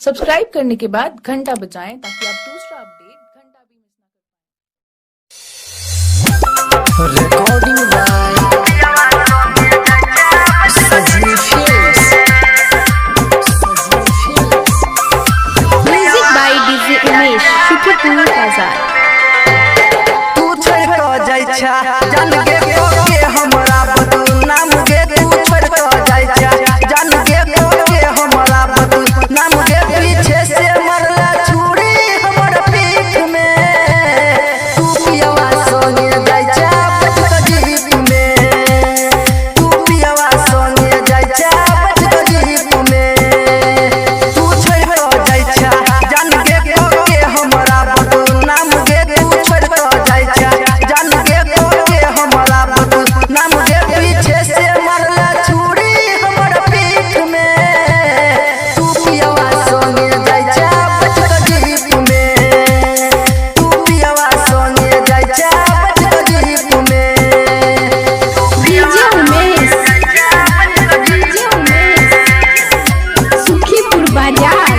Subscribe करने के बाद घंटा बजाएं ताकि आप दूसरा अपडेट घंटा भी मिस ना कर पाएं। Recording by Sajni films. Music by DJ Umesh, शुक्रिया बाजार। तू छोड़ के जाय छा जान गे के हमरा बदनाम गे, तू छोड़ के जाय छा जान गे के हमरा बदनाम गे, पीछे से मरला छुरी हमर पीठ में, तू पियवा संगे जाय छा जीप में, तू पियवा संगे जाय छा जीप में, तू छोड़ के जाय छा जान गे के हमरा बदनाम गे, तू छोड़ के जाय छा जान गे के हमरा बदनाम गे, पीछे से मरला छुरी हमर पीठ में, तू पियवा संगे जाय छा जीप में, तू पियवा संगे जाय छा जीप में। डीजे उमेश, सुखीपुर बाजार।